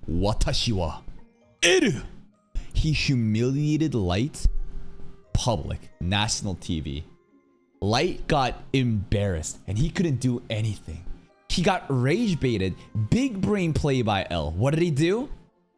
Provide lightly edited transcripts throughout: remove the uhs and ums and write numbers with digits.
Watashi wa Eru. He humiliated Light. Public. National TV. Light got embarrassed and he couldn't do anything. He got rage baited. Big brain play by L. What did he do?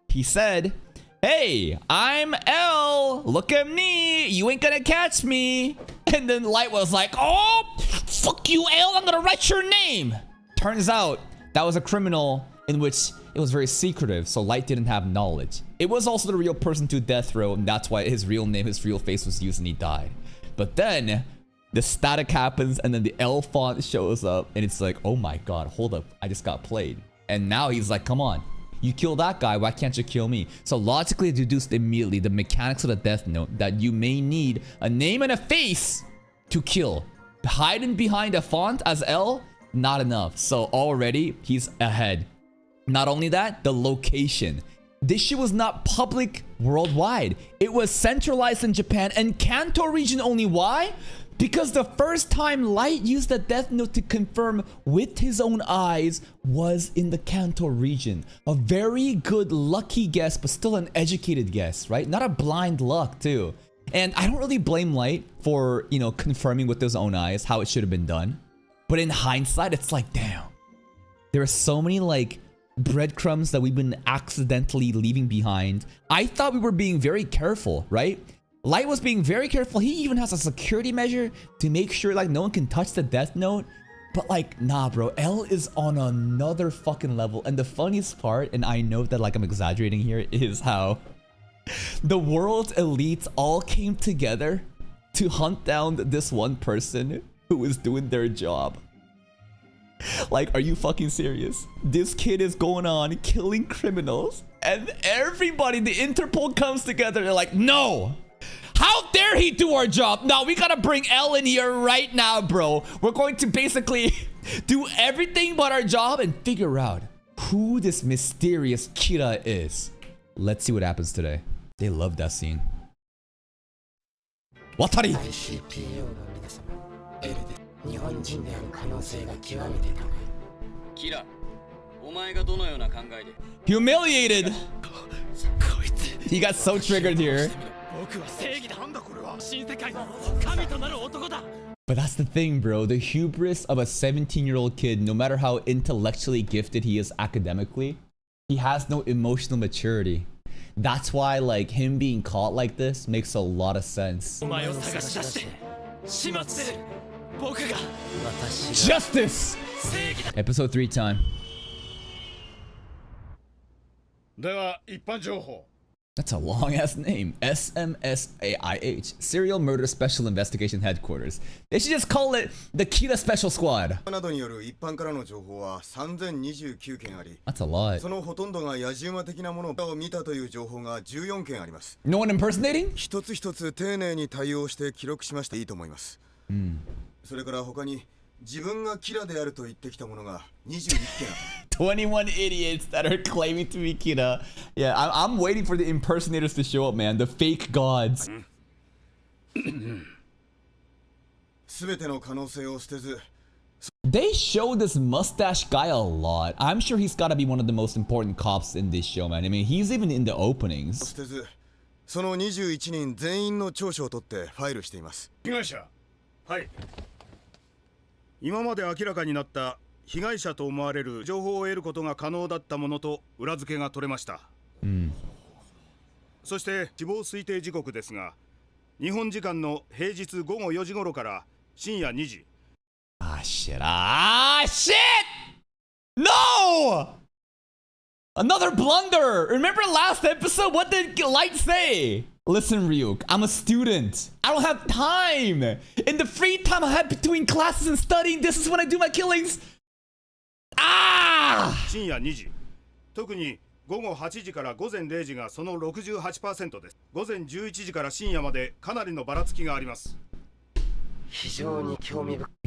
He said, "Hey, I'm L. Look at me. You ain't gonna catch me." And then Light was like, "Oh, fuck you, L. I'm gonna write your name." Turns out that was a criminal in which it was very secretive, so Light didn't have knowledge. It was also the real person to death row, and that's why his real name, his real face was used and he died. But then the static happens and then the L font shows up and it's like, oh my god, hold up, I just got played. And now he's like, come on, you kill that guy, why can't you kill me? So logically deduced immediately the mechanics of the death note that you may need a name and a face to kill. Hiding behind a font as L, not enough. So already he's ahead. Not only that, the location. This shit was not public worldwide. It was centralized in Japan and Kanto region only. Why? Because the first time Light used the death note to confirm with his own eyes was in the Kanto region. A very good lucky guess, but still an educated guess, right? Not a blind luck too. And I don't really blame Light for, you know, confirming with his own eyes how it should have been done. But in hindsight, it's like, damn. There are so many like breadcrumbs that we've been accidentally leaving behind. I thought we were being very careful, right? Light was being very careful. He even has a security measure to make sure like no one can touch the death note. But like, nah, bro, L is on another fucking level. And the funniest part, and I know that like I'm exaggerating here, is how the world's elites all came together to hunt down this one person who was doing their job. Like, are you fucking serious? This kid is going on killing criminals and everybody, the Interpol comes together. They're like, no! How dare he do our job? No, we gotta bring L in here right now, bro. We're going to basically do everything but our job and figure out who this mysterious Kira is. Let's see what happens today. They love that scene. Watari! Humiliated! He got so triggered here. But that's the thing, bro. The hubris of a 17-year-old kid, no matter how intellectually gifted he is academically, he has no emotional maturity. That's why, like, him being caught like this makes a lot of sense. Justice! Episode 3 time. That's a long ass name. SMSAIH. Serial Murder Special Investigation Headquarters. They should just call it the Kira Special Squad. That's a lot. No one impersonating? 21 idiots that are claiming to be Kira. Yeah, I'm waiting for the impersonators to show up, man. The fake gods. They show this mustache guy a lot. I'm sure he's gotta be one of the most important cops in this show, man. I mean, he's even in the openings. その21人全員の調書を取ってファイルしています。被害者。はい。今まで明らかになった被害者と思われる情報を得ることが可能だったものと裏付けが取れました。そして死亡推定時刻ですが、日本時間の平日午後4時頃から深夜2時。Ah shit! Ah shit! No! Another blunder! Remember last episode? What did Light say? Listen, Ryuk, I'm a student. I don't have time. In the free time I have between classes and studying, this is when I do my killings. Ah! 深夜2時。特に午後8時から午前0時がその 68% です。午前11時から深夜までかなりのばらつきがあります。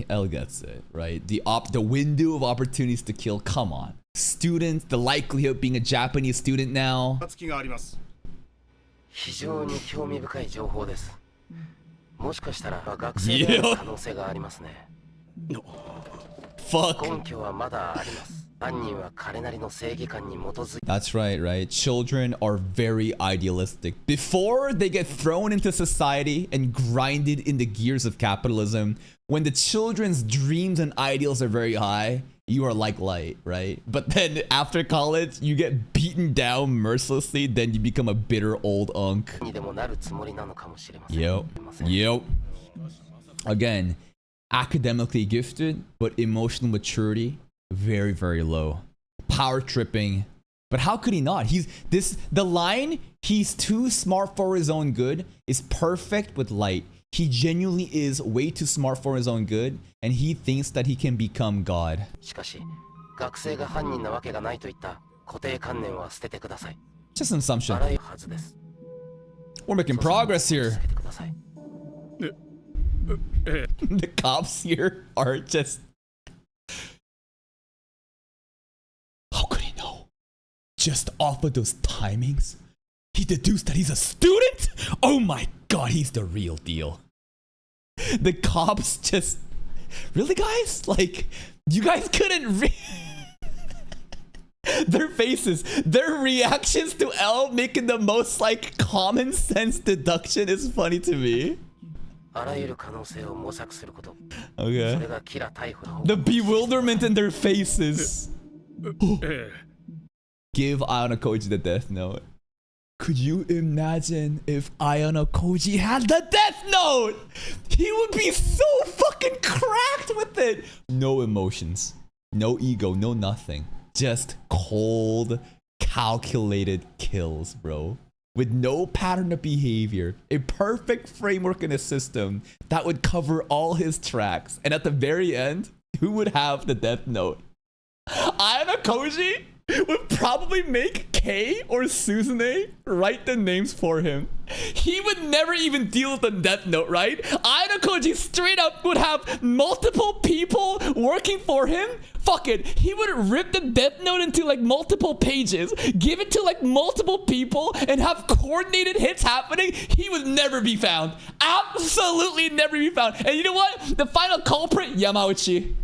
L gets it, right? The window of opportunities to kill. Come on. Students, the likelihood of being a Japanese student now. Fuck. That's right. Children are very idealistic. Before they get thrown into society and grinded in the gears of capitalism, when the children's dreams and ideals are very high, you are like light, right? But then after college, you get beaten down mercilessly, then you become a bitter old unk. Yep. Again, academically gifted, but emotional maturity, very, very low. Power tripping. But how could he not? The line, he's too smart for his own good, is perfect with light. He genuinely is way too smart for his own good, and he thinks that he can become God. Just an assumption. We're making progress here. The cops here are just... How could he know? Just off of those timings? He deduced that he's a student? Oh my god, he's the real deal. The cops just... Really, guys? Like, you guys couldn't their faces, their reactions to L making the most, like, common sense deduction is funny to me. Okay. The bewilderment in their faces. Give Ayano Koji the death note. Could you imagine if Ayano Koji had the death note? He would be so fucking cracked with it. No emotions, no ego, no nothing. Just cold, calculated kills, bro. With no pattern of behavior, a perfect framework in a system that would cover all his tracks. And at the very end, who would have the death note? Ayano Koji would probably make Kei or Suzune write the names for him. He would never even deal with the death note, right? Ayano Koji straight up would have multiple people working for him. Fuck it. He would rip the death note into like multiple pages, give it to like multiple people, and have coordinated hits happening. He would never be found. Absolutely never be found. And you know what? The final culprit, Yamauchi.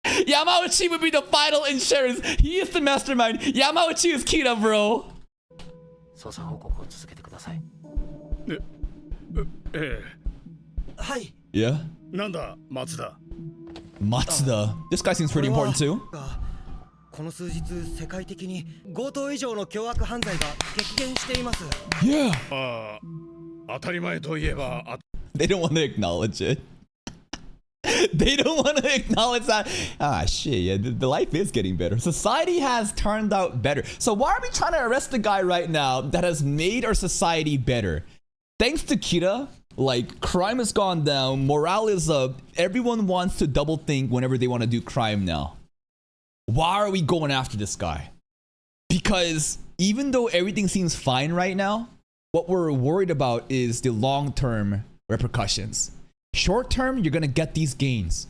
Yamauchi would be the final insurance. He is the mastermind. Yamauchi is Kira, bro. Yeah? Matsuda. This guy seems pretty important too. Yeah. They don't want to acknowledge it. They don't want to acknowledge that. Ah, shit, yeah, the life is getting better. Society has turned out better. So why are we trying to arrest the guy right now that has made our society better? Thanks to Kira, like, crime has gone down, morale is up, everyone wants to double think whenever they want to do crime now. Why are we going after this guy? Because even though everything seems fine right now, what we're worried about is the long-term repercussions. Short term, you're gonna get these gains.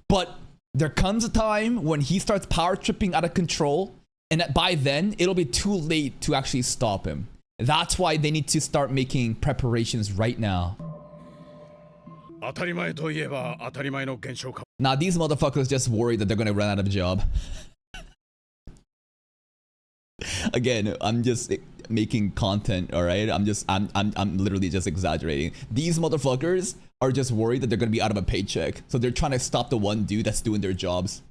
But there comes a time when he starts power tripping out of control, and by then, it'll be too late to actually stop him. That's why they need to start making preparations right now. Now, these motherfuckers just worried that they're gonna run out of a job. Again, I'm just making content, all right? I'm literally just exaggerating. These motherfuckers are just worried that they're gonna be out of a paycheck, so they're trying to stop the one dude that's doing their jobs.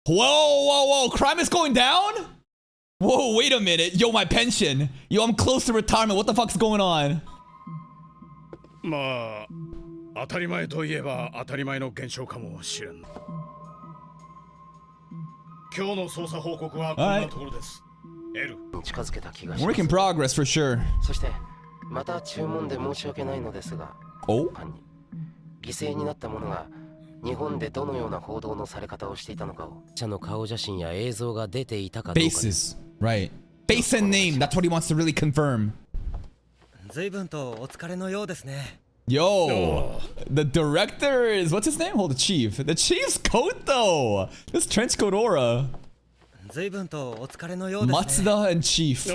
Whoa! Crime is going down? Whoa, wait a minute. Yo, my pension. Yo, I'm close to retirement. What the fuck's going on? Alright. We're making progress for sure. Oh? Bases, right. Face and name, that's what he wants to really confirm. Yo, the director is, what's his name? Hold the chief. The chief's coat though. This trench coat aura. Matsuda and chief.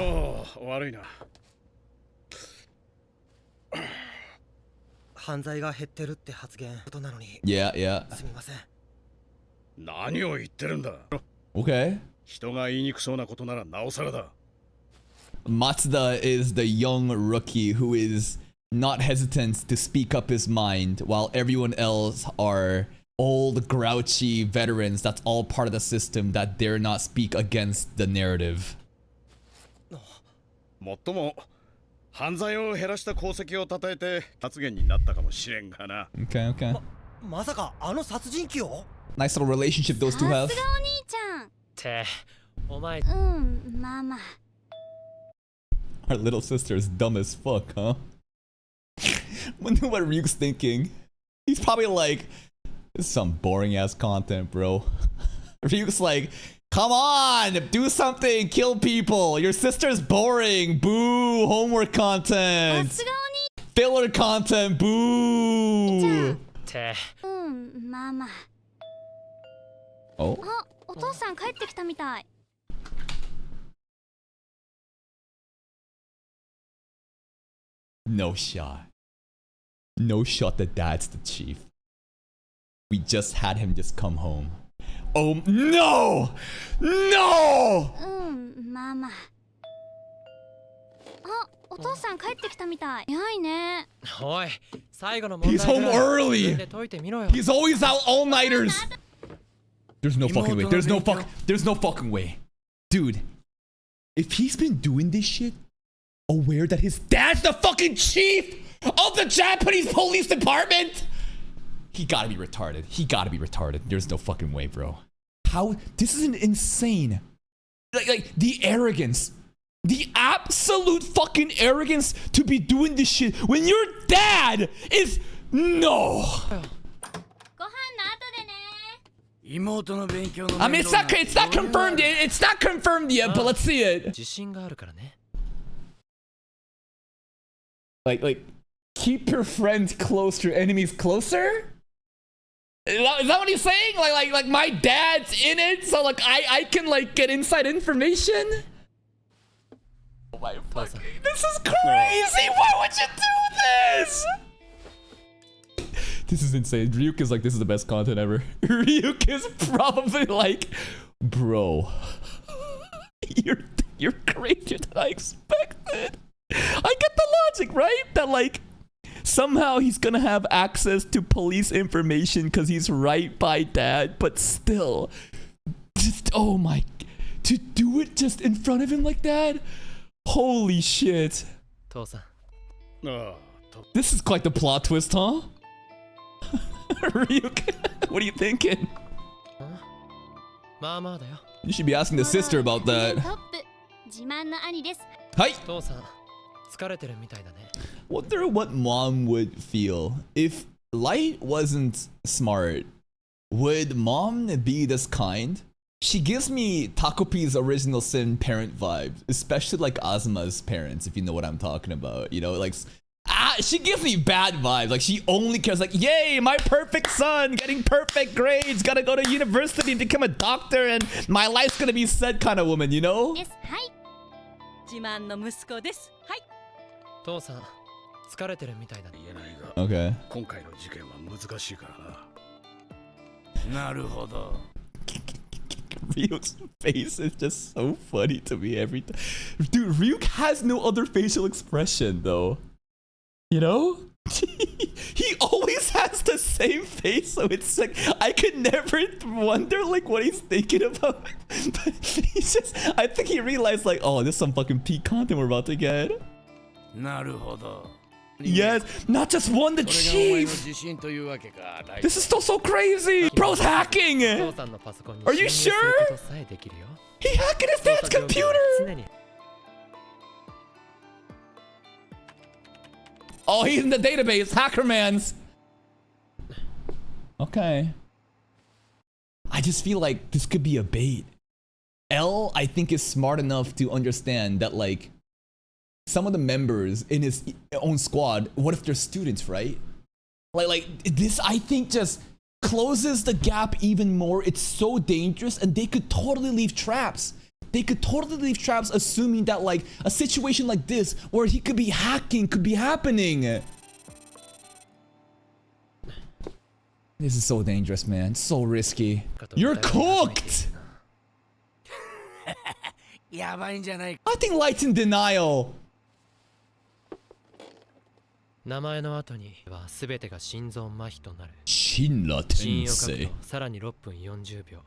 Yeah. Okay. 人が言いにくそうなことならなおさらだ。 Matsuda is the young rookie who is not hesitant to speak up his mind, while everyone else are old, grouchy veterans. That's all part of the system that dare not speak against the narrative. もっとも犯罪を減らした功績を称えて発言になったかもしれんがな。 Okay, okay. まさかあの殺人鬼を Nice little relationship those two さ have. すがお兄ちゃん。ってお前まあまあ。 Our little sister is dumb as fuck, huh? Wonder what Ryuk's thinking. He's probably like, this is some boring ass content, bro. Ryuk's like, come on, do something, kill people. Your sister's boring. Boo, homework さ content. すが Filler content, boo. ってまあまあ。 Oh, あ、お父さん帰ってきたみたい。 no shot. No shot that that's the chief. We just had him just come home. Oh, no! No! まあまあ。あ、お父さん帰ってきたみたい。早いね。おい最後の問 He's 題 home ぐらい early. 自分で解いてみろよ He's always out all-nighters. There's no fucking way. There's no fucking way. Dude, if he's been doing this shit, aware that his dad's the fucking chief of the Japanese police department, he gotta be retarded. He gotta be retarded. There's no fucking way, bro. How? This is an insane. Like the arrogance. The absolute fucking arrogance to be doing this shit when your dad is... No. ご飯の後でね。 I mean, it's not confirmed. It's not confirmed yet, but let's see it. 自信があるからね Like, keep your friends close, your enemies closer? Is that what he's saying? Like my dad's in it, so like I can like get inside information? Oh my fucking, this is crazy! Why would you do this? This is insane. Ryuk is like, this is the best content ever. Ryuk is probably like, bro, you're crazier than I expected. I get the logic, right? That like somehow he's gonna have access to police information because he's right by dad, but still, just oh my, to do it just in front of him like that? Holy shit. 父さん This is quite the plot twist, huh? Ryuk, what are you thinking? まあまあだよ You should be asking the sister about that. トップ。自慢の兄です。Hi. 父さん疲れてるみたいだね Wonder what mom would feel if Light wasn't smart. Would mom be this kind? She gives me Takopi's original sin parent vibes, especially like Azuma's parents, if you know what I'm talking about. You know, like she gives me bad vibes. Like she only cares like, yay, my perfect son getting perfect grades, gotta go to university and become a doctor, and my life's gonna be set kind of woman, you know? です。はい。自慢の息子です。はい。父さん疲れてるみたいだね言えないが Okay. 今回の事件は難しいからな。なるほど。 Ryuk's face is just so funny to me every time. Dude, Ryuk has no other facial expression though. You know? He always has the same face, so it's like I could never wonder like what he's thinking about. But he's just, I think he realized like, oh, this is some fucking peak content we're about to get. なるほど。 Yes, not just one, the それがお前の chief. 自信というわけか。 This is still so crazy. Bro's hacking. 父さんのパソコンに Are you 侵入する sure? ことさえできるよ He hacked his dad's 操作状況は computer. 常に Oh, he's in the database. Hackerman's. Okay. I just feel like this could be a bait. L, I think, is smart enough to understand that, like, some of the members in his own squad, what if they're students, right? Like this, I think, just closes the gap even more. It's so dangerous, and they could totally leave traps. They could totally leave traps, assuming that like a situation like this, where he could be hacking, could be happening. This is so dangerous, man. So risky. You're cooked. やばいんじゃない I think Light's in denial. 名前の後には全てが心臓麻痺となる。 Shinra 死因を書く Tensei. とさらに6分40秒。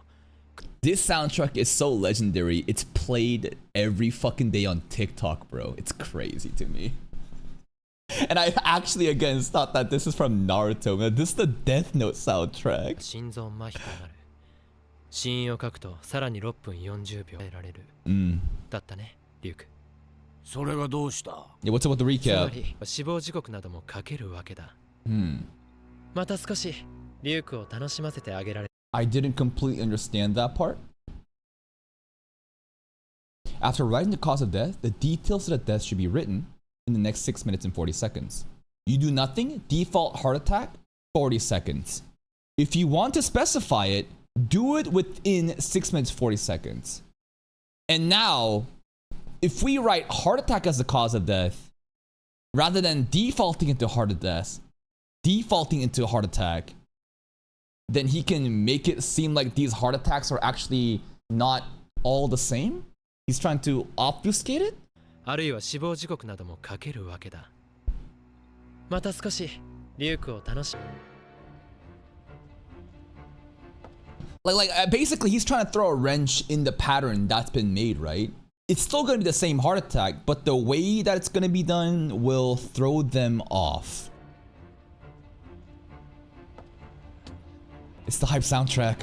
This soundtrack is so legendary. It's played every fucking day on TikTok, bro. It's crazy to me. And I actually again thought that this is from Naruto. Man, this is the Death Note soundtrack. 心臓麻痺となる。死因を書くとさらに6分40秒得られる。 Mm. だったね、リュウク。それがどうした Yeah, what's up with the つま recap? り死亡時刻なども書けるわけだ。 Hmm. また少しリュウクを楽しませてあげられる。 I didn't completely understand that part. After writing the cause of death, the details of the death should be written in the next 6 minutes and 40 seconds. You do nothing, default heart attack, 40 seconds. If you want to specify it, do it within 6 minutes, 40 seconds. And now, if we write heart attack as the cause of death, rather than defaulting into heart of death, defaulting into a heart attack, then he can make it seem like these heart attacks are actually not all the same? He's trying to obfuscate it? あるいは死亡時刻なども書けるわけだ。また少しリュウクを楽し Basically, he's trying to throw a wrench in the pattern that's been made, right? It's still going to be the same heart attack, but the way that it's going to be done will throw them off. It's the hype soundtrack.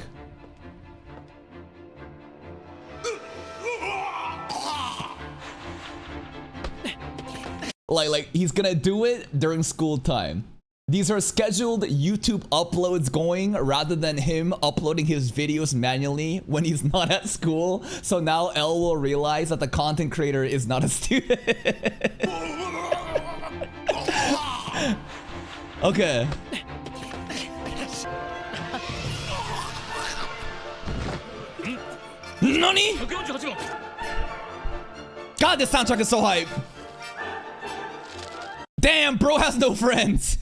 Like he's gonna do it during school time. These are scheduled YouTube uploads going rather than him uploading his videos manually when he's not at school. So now L will realize that the content creator is not a student. Okay. Nani? God, this soundtrack is so hype. Damn, bro has no friends.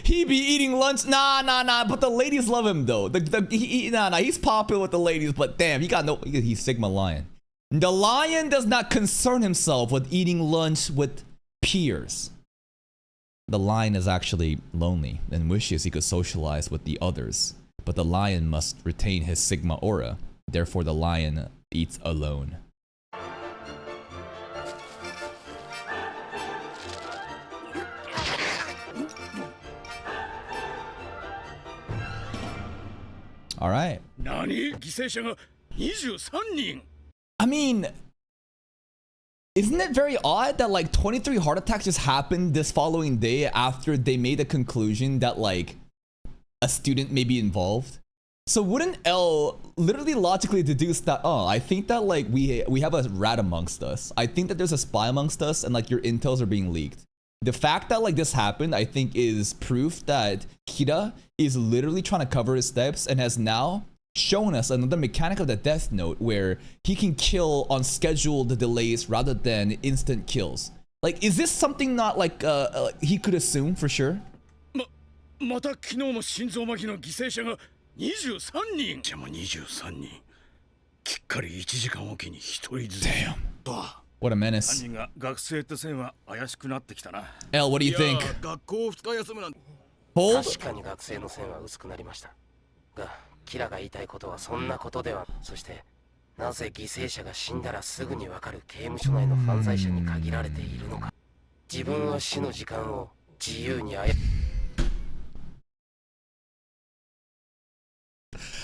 He be eating lunch. Nah. But the ladies love him though. He's popular with the ladies. But damn, he's Sigma Lion. The lion does not concern himself with eating lunch with peers. The lion is actually lonely and wishes he could socialize with the others. But the lion must retain his Sigma aura. Therefore, the lion eats alone. All right. 何犠牲者が23人 I mean, isn't it very odd that like 23 heart attacks just happened this following day after they made the conclusion that like a student may be involved? So wouldn't L literally logically deduce that, oh, I think that like we have a rat amongst us. I think that there's a spy amongst us and like your intels are being leaked. The fact that like this happened, I think is proof that Kira is literally trying to cover his steps and has now shown us another mechanic of the Death Note where he can kill on scheduled delays rather than instant kills. Like, is this something not like he could assume for sure? また昨日も心臓麻痺の犠牲者が23人じゃも23人きっかり1時間おきに1人ずつ Damn. だ What a menace. 犯人が学生って線は怪しくなってきたな L, what do you いや think? 学校2日休むなんて Hold? 確かに学生の線は薄くなりましたがキラが言いたいことはそんなことではそしてなぜ犠牲者が死んだらすぐにわかる刑務所内の犯罪者に限られているのか自分は死の時間を自由に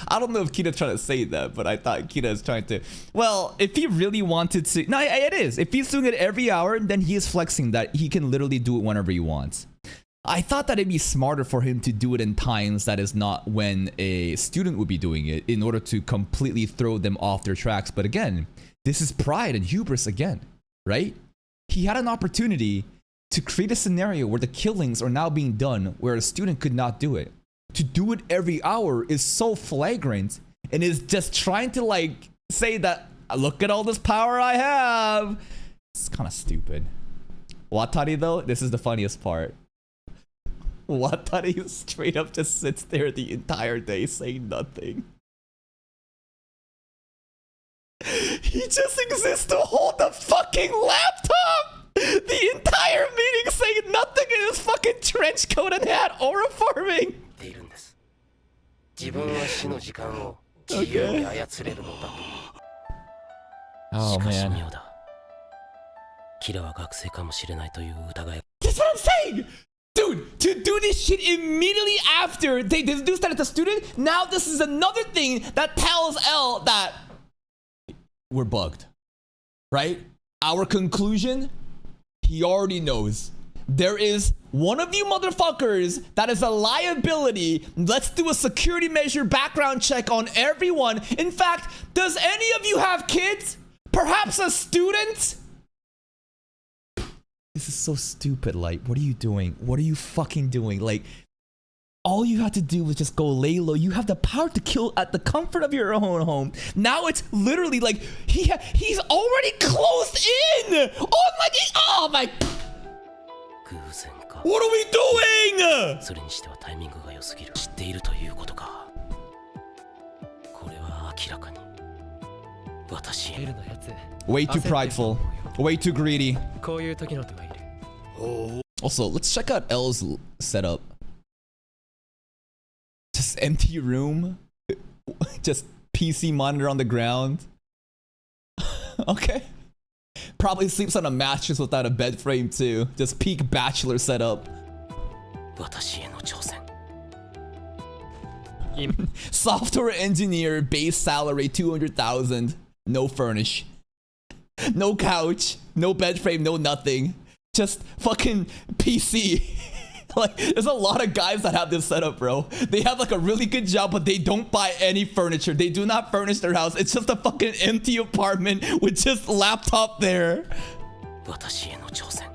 I don't know if Kira's trying to say that, but I thought Kira is trying to. Well, if he really wanted to. No, it is. If he's doing it every hour, then he is flexing that he can literally do it whenever he wants. I thought that it'd be smarter for him to do it in times that is not when a student would be doing it in order to completely throw them off their tracks. But again, this is pride and hubris again, right? He had an opportunity to create a scenario where the killings are now being done where a student could not do it. To do it every hour is so flagrant and is just trying to like say that look at all this power I have. It's kind of stupid. Watari though, this is the funniest part. Watari straight up just sits there the entire day saying nothing. He just exists to hold the fucking laptop! The entire meeting saying nothing in his fucking trench coat and hat or farming! ているんです。自分は死の時間を自由に操れるのだと。Oh しかし man. 妙だ。キラは学生かもしれないという疑い。 That's what I'm saying! Dude, to do this shit immediately after they do that at the student, now this is another thing that tells L that we're bugged. Right? Our conclusion, he already knows. There is one of you motherfuckers that is a liability. Let's do a security measure background check on everyone. In fact, does any of you have kids? Perhaps a student? This is so stupid. Like, what are you doing? What are you fucking doing? Like, all you have to do was just go lay low. You have the power to kill at the comfort of your own home. Now it's literally like he's already closed in. Oh my. 偶然か。 What are we doing? それにしてはタイミングが良すぎる。知っているということか。これは明らかに私へ。 L のやつ Way too prideful. Way too greedy. こういう時の人がいる。 Also, let's check out L's setup. Just empty room. Just PC monitor on the ground. Okay. Probably sleeps on a mattress without a bed frame too. Just peak bachelor setup. 私への挑戦。 Software engineer, base salary 200,000. No furnish. No couch. No bed frame. No nothing. Just fucking PC. Like, there's a lot of guys that have this setup, bro. They have like a really good job, but they don't buy any furniture. They do not furnish their house. It's just a fucking empty apartment with just laptop there. 私への挑戦。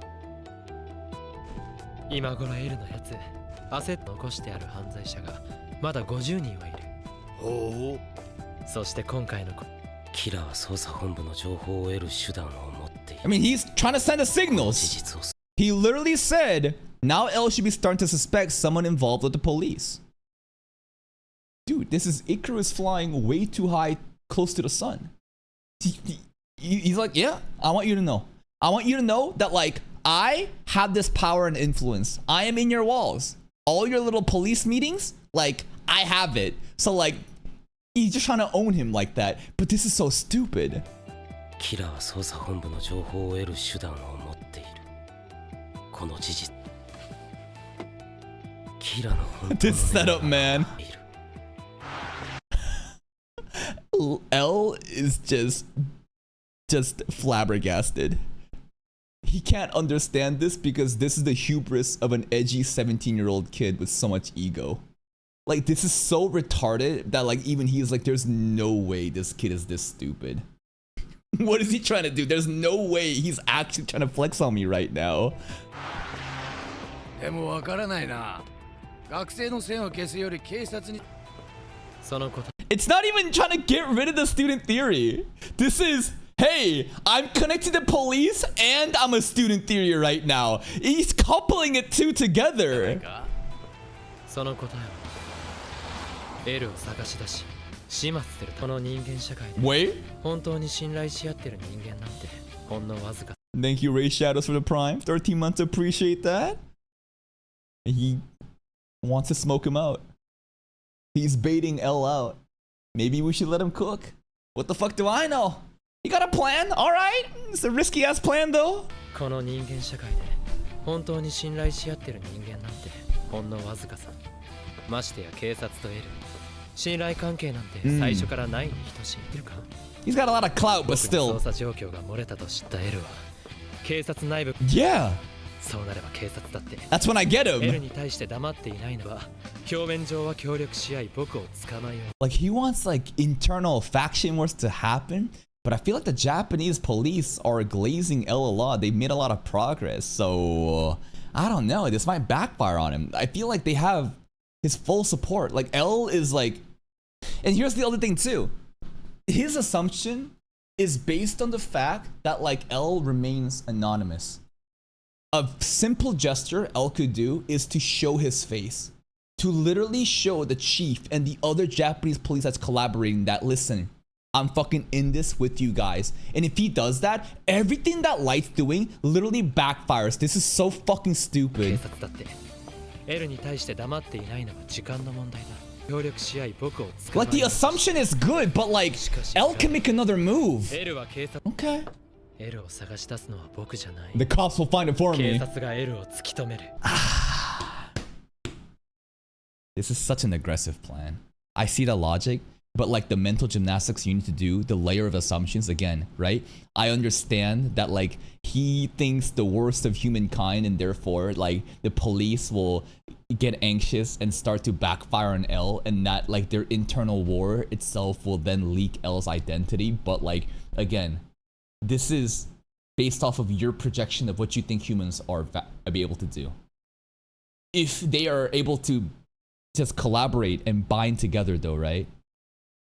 今頃 L のやつ焦って残してある犯罪者がまだ50人はいる。ほそして今回のキラは捜査本部の情報を得る手段を持っている。 I mean, he's trying to send us 事 signals. 実を He literally said, now L should be starting to suspect someone involved with the police. Dude, this is Icarus flying way too high, close to the sun. He's like, yeah, I want you to know. I want you to know that, like, I have this power and influence. I am in your walls. All your little police meetings, like, I have it. So, like, he's just trying to own him like that. But this is so stupid. キラは捜査本部の情報を得る手段を持っている。この事実。キラの本当の This setup, man. いる。 L is just flabbergasted. He can't understand this because this is the hubris of an edgy 17-year-old kid with so much ego. Like, this is so retarded that, like, even he's like, there's no way this kid is this stupid. What is he trying to do? There's no way he's actually trying to flex on me right now. う。でもわからないな。学生の線を消すより警察に。そのこと It's not even trying to get rid of the student theory. This is, hey, I'm connected to police and I'm a student theory right now. He's coupling it two together. その答えは L を探し出し始末するこの人間社会で Wait. 本当に信頼し合ってる人間なんてほんのわずか Thank you, Ray Shadows, for the prime. 13 months, appreciate that. He wants to smoke him out. He's baiting L out. Maybe we should let him cook. What the fuck do I know? You got a plan? Alright. It's a risky ass plan though. この人間社会で本当に信頼し合ってる人間なんてほんのわずかさましてや警察と L 信頼関係なんて最初からないに等しいっていうか He's got a lot of clout, but 僕に still. 捜査状況が漏れたと知った L は警察内部 Yeah. そうなれば警察だって That's when I get L him. に対して黙っていないのは表面上は協力し合い僕を捕まえよう Like, he wants, like, internal faction wars to happen. But I feel like the Japanese police are glazing L a lot. They made a lot of progress. So, I don't know. This might backfire on him. I feel like they have his full support. Like, L is like... And here's the other thing, too. His assumption is based on the fact that, like, L remains anonymous. A simple gesture L could do is to show his face. To literally show the chief and the other Japanese police that's collaborating that, listen, I'm fucking in this with you guys. And if he does that, everything that Light's doing literally backfires. This is so fucking 警 stupid. 察だって L に対して黙っていないのは時間の問題だ。協力し合い僕を捕まえ Like, the assumption is good, but like, L can make another move. L は警察 Okay. L を探し出すのは僕じゃない The cops will find it for 警 me. 察が L を突き止める This is such an aggressive plan. I see the logic, but like the mental gymnastics you need to do, the layer of assumptions again, right? I understand that like he thinks the worst of humankind and therefore like the police will get anxious and start to backfire on L, and that like their internal war itself will then leak L's identity. But like, again, this is based off of your projection of what you think humans are be able to do. If they are able to just collaborate and bind together though, right?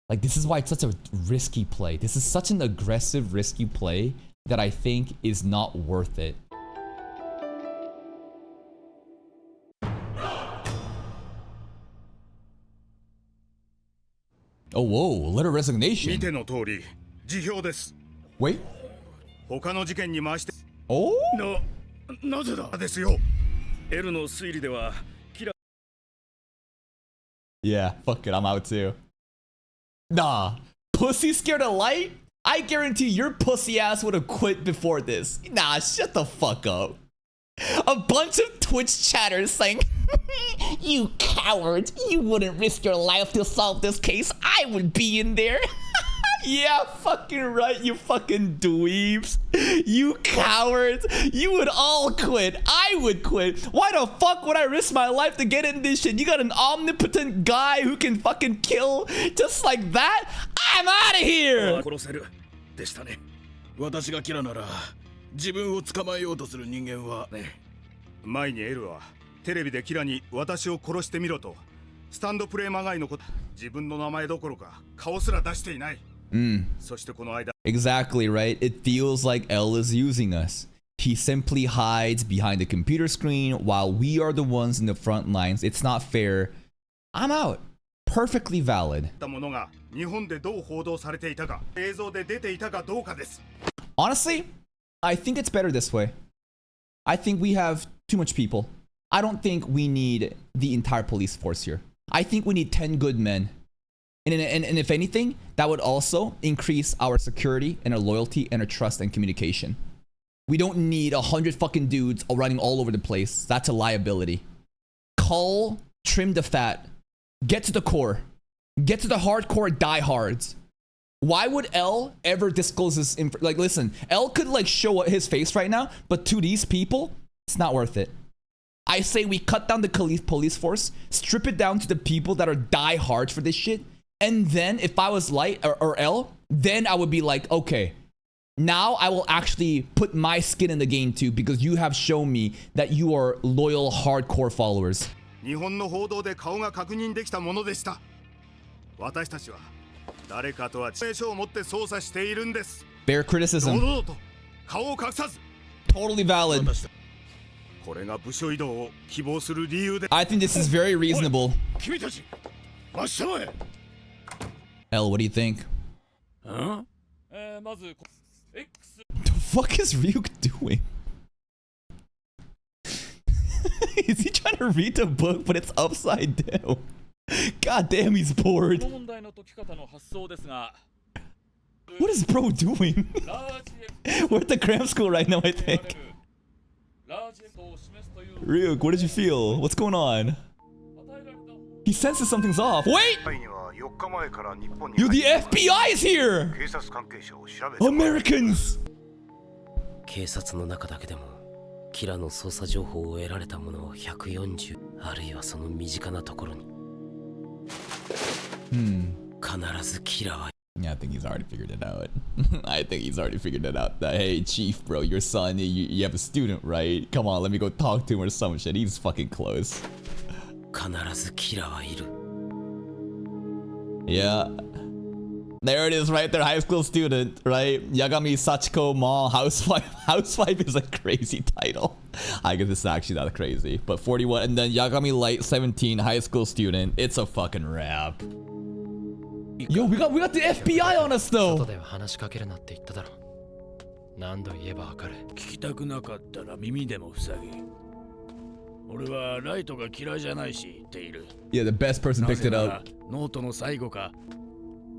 Like, this is why it's such a risky play. This is such an aggressive, risky play that I think is not worth it. Oh, whoa, letter of 見 resignation. ての通り辞表です Wait. 他の事件に回して Oh? なぜだですよ L の推理では Yeah, fuck it, I'm out too. Nah, pussy scared of light? I guarantee your pussy ass would have quit before this. Nah, shut the fuck up. A bunch of Twitch chatters saying, you coward, you wouldn't risk your life to solve this case. I would be in there. Yeah, fucking right, you fucking dweebs. You cowards. You would all quit. I would quit. Why the fuck would I risk my life to get in this shit? You got an omnipotent guy who can fucking kill just like that? I'm out of here. 殺せるでしたね私がキラなら自分を捕まえようとする人間はね前に L はテレビでキラに私を殺してみろとスタンドプレイまがいのこと自分の名前どころか顔すら出していない そしてこの間 Exactly, right? It feels like L is using us. He simply hides behind the computer screen while we are the ones in the front lines. It's not fair. I'm out. Perfectly valid. たものが日本でどう報道されていたか映像で出ていたかどうかです Honestly, I think it's better this way. I think we have too much people. I don't think we need the entire police force here. I think we need 10 good men. And if anything, that would also increase our security and our loyalty and our trust and communication. We don't need 100 fucking dudes running all over the place. That's a liability. Cull, trim the fat, get to the core, get to the hardcore diehards. Why would L ever disclose this? Like, listen, L could like show his face right now, but to these people, it's not worth it. I say we cut down the police force, strip it down to the people that are diehards for this shit. And then if I was Light or L, then I would be like, okay, now I will actually put my skin in the game too, because you have shown me that you are loyal, hardcore followers. 日本の報道で顔が確認できたものでした私たちは誰かとは証明書を持って捜査しているんです Fair criticism. 堂々と顔を隠さず Totally valid. これが部署移動を希望する理由で I think this is very reasonable. 君たち真っ正面 L, what do you think? まず X The fuck is Ryuk doing? Is he trying to read the book, but it's upside down? God damn, he's bored. この問題の解き方の発想ですが What is bro doing? ラージ We're at the cram school right now, I think. ラージ X を示すという Ryuk, what did you feel? What's going on? 与えられた He senses something's off. Wait! には4日前から日本に Yo, the FBI is here! 警察関係者を調べて Americans! 警察の中だけでもキラの捜査情報を得られたものは140あるいはその身近なところに必ずキラは Yeah, I think he's already figured it out. I think he's already figured it out. That, hey, chief, bro, your son, you have a student, right? Come on, let me go talk to him or some shit. He's fucking close. 必ずキラはいる Yeah. There it is right there, high school student, right? Yagami Sachiko Ma, housewife. Housewife is a crazy title. I guess it's actually not crazy. But 41, and then Yagami Light 17, high school student. It's a fucking rap. Yo, we got the FBI on us 外 though. では話しかけるなって言っただろ。何度言えばわかる。聞きたくなかったら耳でも塞げ。俺はライトが嫌いじゃないし言っている。 Yeah, the best person な picked ぜ it な up. らノートの最後か。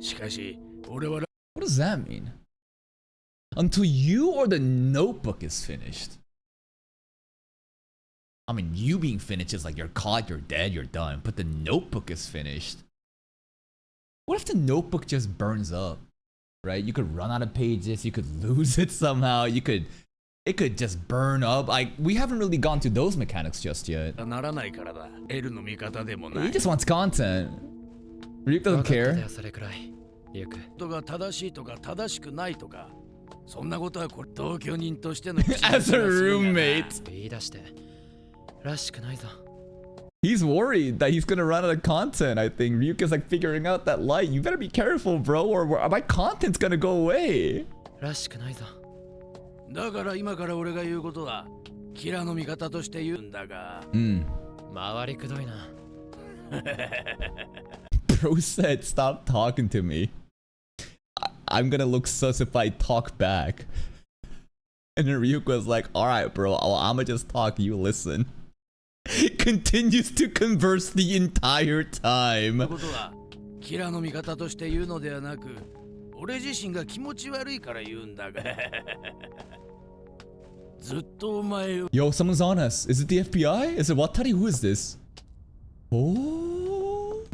しかし、俺は What does that mean? Until you or the notebook is finished. I mean, you being finished is like you're caught, you're dead, you're done. But the notebook is finished. What if the notebook just burns up? Right? You could run out of pages, you could lose it somehow, it could just burn up. Like, we haven't really gone to those mechanics just yet. ならないからだ。L の味方でもな He い。 just wants content. Reap 分 doesn't かっただ care. よそれくらい。リュウク。ことが正しいとか正しくないとか、そんなことはこれ同居人としての As a roommate. 言い出してらしくないぞ。 He's worried that he's gonna run out of content, I think. Ryuka's like figuring out that light. You better be careful, bro, or my content's gonna go away. らしくないぞ。だから今から俺が言うことは、キラの味方として言うんだが。回りくどいな。Bro said, stop talking to me. I'm gonna look sus if I talk back. And then Ryuka was like, alright, bro, I'ma just talk, you listen. Continues to converse the entire という time. ことは、キラの味方として言うのではなく、俺自身が気持ち悪いから言うんだが。ずっとお前を。 Yo, someone's on us. Is it the FBI? Is it Watari? Who is this? Oh.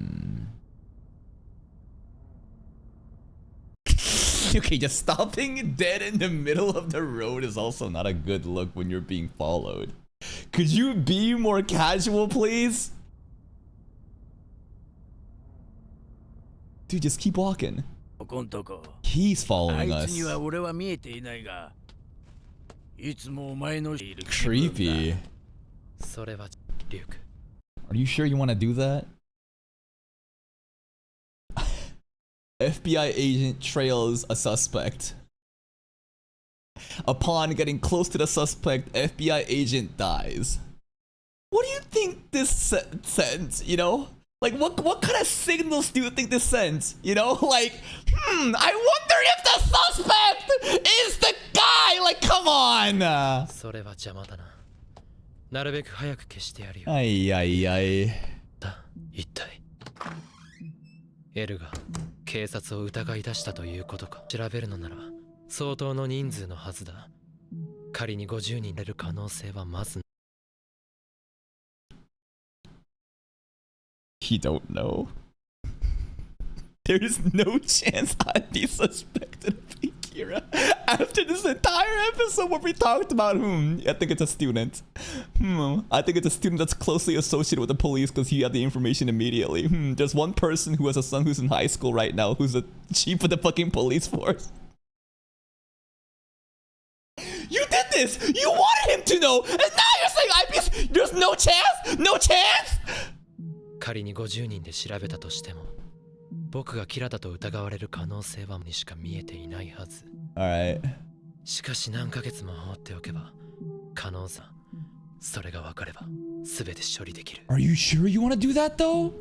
Okay, just stopping dead in the middle of the road is also not a good look when you're being followed. Could you be more casual, please? Dude, just keep walking. こんとこ。 He's あ following いつ us. には俺は見えていないが、いつもお前のいる。 Creepy. それはリュウク。 Are you sure you want to do that? FBI agent trails a suspect. Upon getting close to the suspect, FBI agent dies. What do you think this sends, you know? Like, what kind of signals do you think this sends? You know, like, I wonder if the suspect is the guy! Like, come on! それは邪魔だな。なるべく早く消してやるよ。 Ay, ay, ay. だ、一体。エルが警察を疑い出したということか。調べるのなら相当の人数のはずだ。仮に50人出る可能性はまず。 You don't know. There's no chance I'd be suspected of being Kira. After this entire episode where we talked about I think it's a student. I think it's a student that's closely associated with the police because he had the information immediately. There's one person who has a son who's in high school right now who's the chief of the fucking police force. You did this! You wanted him to know! And now you're saying I'd be... There's no chance? No chance? 仮に50人で調べたとしても僕がキラだと疑われる可能性はにしか見えていないはず。 Alright. しかし何ヶ月も放っておけば可能さそれが分かれば全て処理できる。 Are you sure you want to do that though?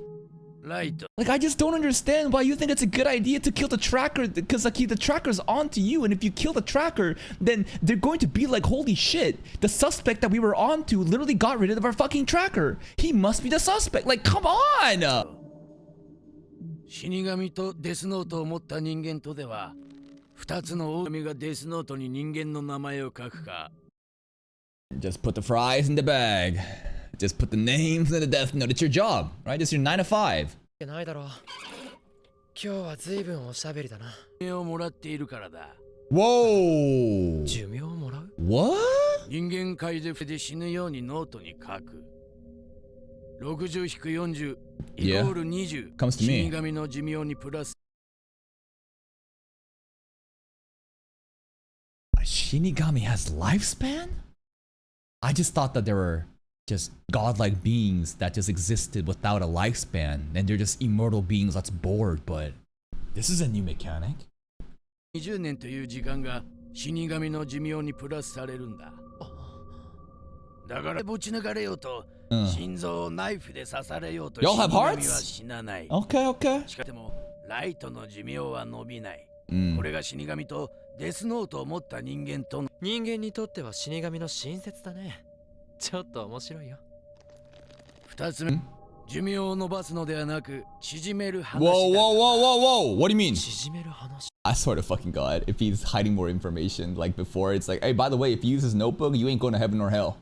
ライト。 Like, I just don't understand why you think it's a good idea to kill the tracker, because like the tracker's onto you, and if you kill the tracker, then they're going to be like, holy shit, the suspect that we were onto literally got rid of our fucking tracker. He must be the suspect. Like, come on! 死神とデスノートを持った人間とでは、二つの狼がデスノートに人間の名前を書くか。 Just put the fries in the bag. Just put the names in the death note. It's your job, right? It's your 9 to 5. ないだろう。今日は随分おしゃべりだな。寿命をもらっているからだ。 Whoa! 寿命をもらう What? 人間界で死ぬようにノートに書く。60-40イコール20。Comes to me. 死神の寿命にプラス。Shinigami has lifespan? I just thought that there were just godlike beings that just existed without a lifespan, and they're just immortal beings that's bored, but this is a new mechanic. 20年という時間が死神の寿命にプラスされるんだ。だからぶち抜かれようと、心臓をナイフで刺されようと Y'all have 死神は hearts? 死なない。 Okay, okay. しかもライトの寿命は伸びない。Mm. これが死神とデスノートを持った人間との人間にとっては死神の親切だね。ちょっと面白いよ。2つ目、寿命を伸ばすのではなく縮める話 Whoa, だ。 whoa, whoa, whoa, whoa. What do you mean? 縮める話。 I swear to fucking God, if he's hiding more information, like before, it's like, hey, by the way, if you use his notebook, you ain't going to heaven or hell.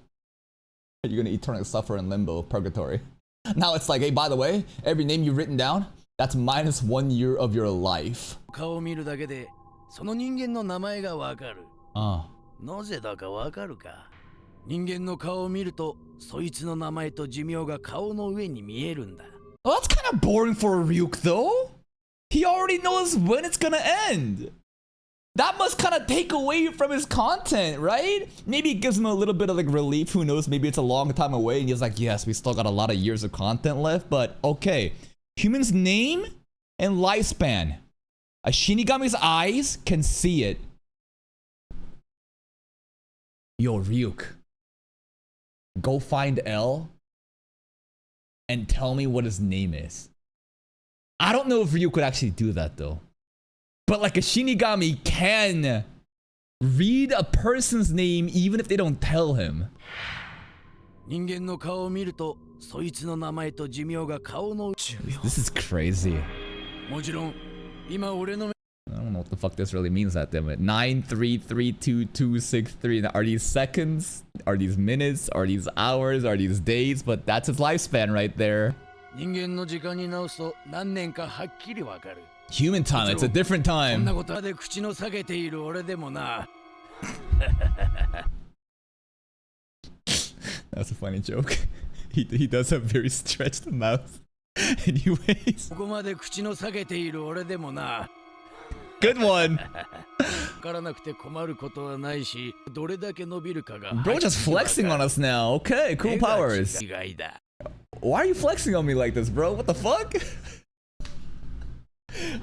You're going to eternally suffer in limbo, purgatory. Now it's like, hey, by the way, every name you've written down, that's minus 1 year of your life. 顔を見るだけでその人間の名前がわかる。 Uh. なぜだかわかるか。人間の顔を見るとそいつの名前と寿命が顔の上に見えるんだ。 Well, that's kind of boring for Ryuk, though. He already knows when it's gonna end. That must kind of take away from his content, right? Maybe it gives him a little bit of like relief. Who knows? Maybe it's a long time away and he's like, yes, we still got a lot of years of content left. But okay, human's name and lifespan. A Shinigami's eyes can see it. Yo, Ryuk. Go find L and tell me what his name is. I don't know if Ryuk could actually do that though. But like a Shinigami can read a person's name even if they don't tell him. 人間の顔を見るとそいつの名前と寿命が顔の This is crazy. もちろん今俺の I don't know what the fuck this really means at them. 9332263. Are these seconds? Are these minutes? Are these hours? Are these days? But that's his lifespan right there. 人間の時間に直すと何年かはっきりわかる。 Human time, it's a different そんな time. ことで口の裂けている俺でもな。 That's a funny joke. He does have very stretched mouth. Anyways. ここまで口の裂けている俺でもな。 Good one. わからなくて困ることはないし、どれだけ伸びるかが。 Bro just flexing on us now. Okay, cool powers. 違いだ。 Why are you flexing on me like this, bro? What the fuck?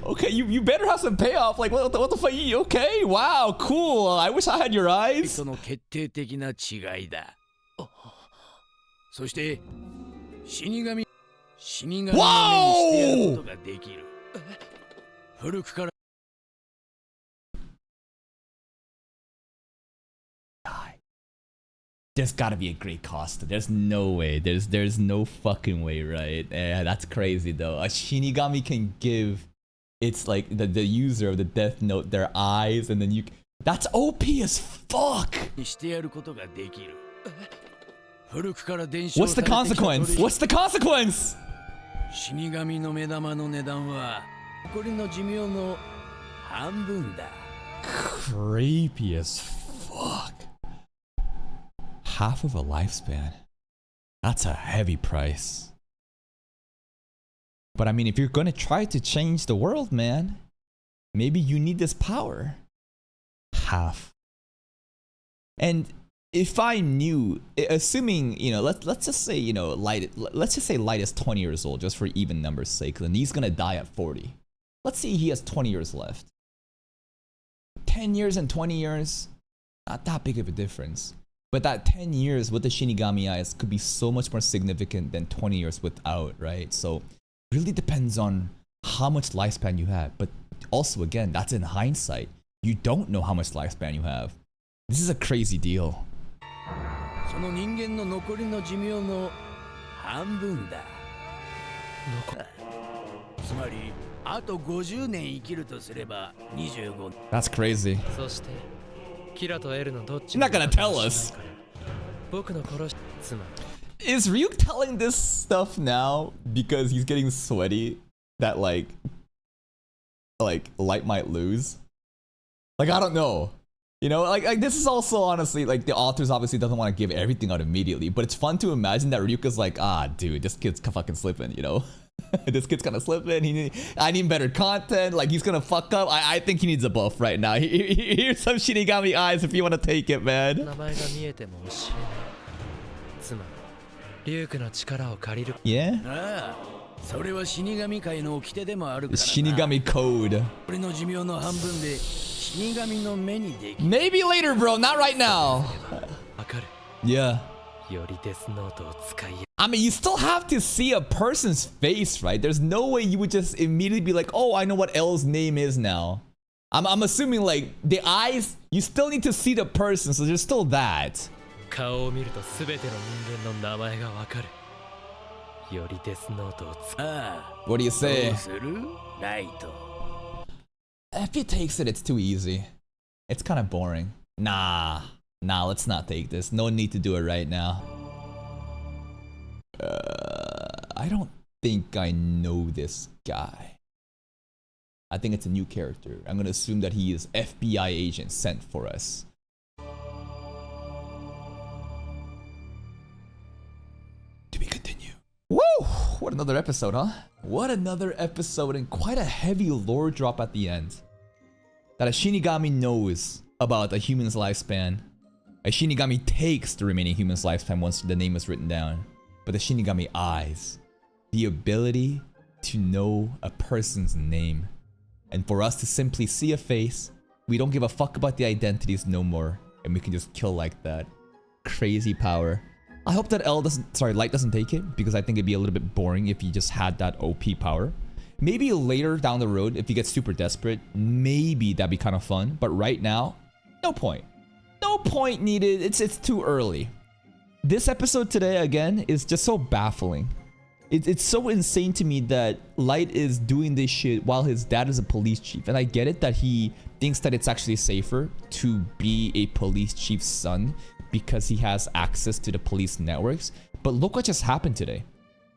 Okay, you better have some payoff. Like, what the fuck? Okay, wow, cool. I wish I had your eyes. その決定的な違いだ。そして、死神の目にしてやることができる。古くから There's gotta be a great cost. There's no way. There's no fucking way, right? Yeah, that's crazy though. A Shinigami can give it's like the user of the Death Note their eyes and then you that's OP as fuck. にしてやることができる。古くから伝 What's 承 the されてきた consequence? What's the consequence? 死神の目玉の値段は残りの寿命の半分だ。 Creepy as fuck. Half of a lifespan. That's a heavy price. But I mean, if you're gonna try to change the world, man, maybe you need this power. Half. And if I knew, assuming, you know, let's just say, you know, let's just say Light is 20 years old, just for even numbers' sake, then he's gonna die at 40. Let's say he has 20 years left. 10 years and 20 years, not that big of a difference. But that 10 years with the Shinigami eyes could be so much more significant than 20 years without, right? So it really depends on how much lifespan you have. But also, again, that's in hindsight. You don't know how much lifespan you have. This is a crazy deal. その人間の残りの寿命の半分だ。つまり、あと50年生きるとすれば25。 That's crazy. そしてキラとエルのどっち You're not gonna tell us. 僕の殺し妻 Is Ryuk telling this stuff now because he's getting sweaty that like Light might lose? Like, I don't know. You know, like this is also honestly like the authors obviously doesn't want to give everything out immediately, but it's fun to imagine that Ryuka's like, ah, dude, this kid's fucking slipping, you know? This kid's kind of slipping. I need better content. Like, he's gonna fuck up. I think he needs a buff right now. Here's some Shinigami eyes if you want to take it, man. 名前が見えてもしれないつまりリュウクの力を借りる Yeah? ああ、それは死神界の掟でもあるから The な。 Shinigami code. 俺の寿命の半分で死神の目にできる。 Maybe later, bro. Not right now. わかる Yeah. よりデスノートを使いや I mean, you still have to see a person's face, right? There's no way you would just immediately be like, oh, I know what L's name is now. I'm assuming like the eyes, you still need to see the person, so there's still that. 顔を見ると全ての人間の名前がわかる。よりデスノートを使う。What do you ど say? うするライト。 If he takes it, it's too easy. It's kind of boring. Nah, let's not take this. No need to do it right now. I don't think I know this guy. I think it's a new character. I'm gonna assume that he is FBI agent sent for us. To be continued. Woo! What another episode, huh? What another episode, and quite a heavy lore drop at the end. That a Shinigami knows about a human's lifespan. A Shinigami takes the remaining human's lifespan once the name is written down. But the Shinigami eyes, the ability to know a person's name. And for us to simply see a face, we don't give a fuck about the identities no more. And we can just kill like that. Crazy power. I hope that Light doesn't take it, because I think it'd be a little bit boring if he just had that OP power. Maybe later down the road, if he gets super desperate, maybe that'd be kind of fun. But right now, no point. No point needed. It's too early. This episode today, again, is just so baffling. It's so insane to me that Light is doing this shit while his dad is a police chief. And I get it that he thinks that it's actually safer to be a police chief's son because he has access to the police networks. But look what just happened today.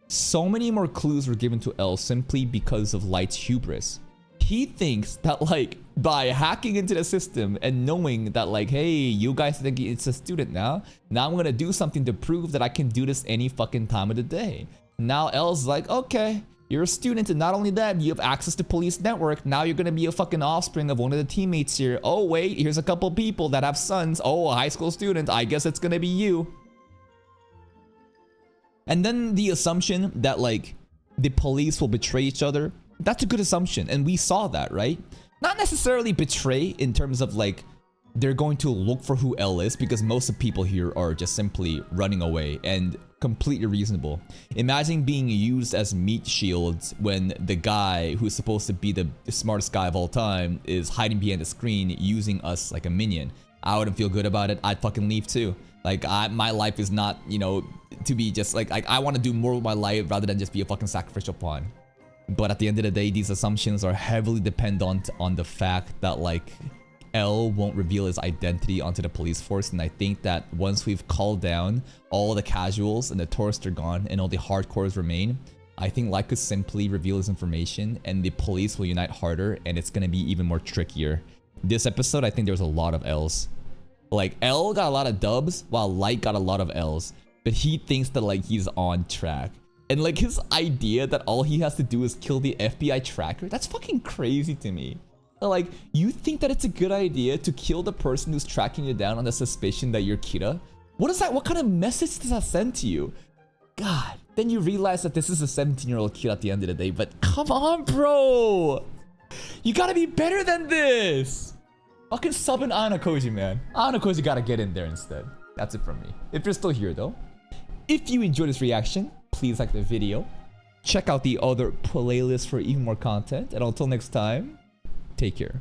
So many more clues were given to L simply because of Light's hubris. He thinks that like by hacking into the system and knowing that like, hey, you guys think it's a student now I'm gonna do something to prove that I can do this any fucking time of the day. Now L's like, okay, you're a student, and not only that, you have access to police network. Now you're gonna be a fucking offspring of one of the teammates here. Oh wait, here's a couple people that have sons. Oh, a high school student, I guess it's gonna be you. And then the assumption that like the police will betray each other, that's a good assumption, and we saw that, right? Not necessarily betray in terms of like they're going to look for who L is, because most of the people here are just simply running away, and completely reasonable. Imagine being used as meat shields when the guy who's supposed to be the smartest guy of all time is hiding behind the screen using us like a minion. I wouldn't feel good about it. I'd fucking leave too. Like my life is not, you know, to be just like I want to do more with my life rather than just be a fucking sacrificial pawn. But at the end of the day, these assumptions are heavily dependent on the fact that like L won't reveal his identity onto the police force, and I think that once we've called down all the casuals and the tourists are gone and all the hardcores remain, I think Light could simply reveal his information and the police will unite harder, and it's gonna be even more trickier. This episode, I think there was a lot of L's. Like L got a lot of dubs while Light got a lot of L's, but he thinks that like he's on track. And like his idea that all he has to do is kill the FBI tracker, that's fucking crazy to me. Like, you think that it's a good idea to kill the person who's tracking you down on the suspicion that you're Kira? What is that? What kind of message does that send to you? God, then you realize that this is a 17-year-old kid at the end of the day, but come on, bro! You gotta be better than this! Fucking sub in Anakoji, man. Anakoji gotta get in there instead. That's it from me. If you're still here, though, if you enjoyed this reaction, please like the video. Check out the other playlists for even more content, and until next time, take care.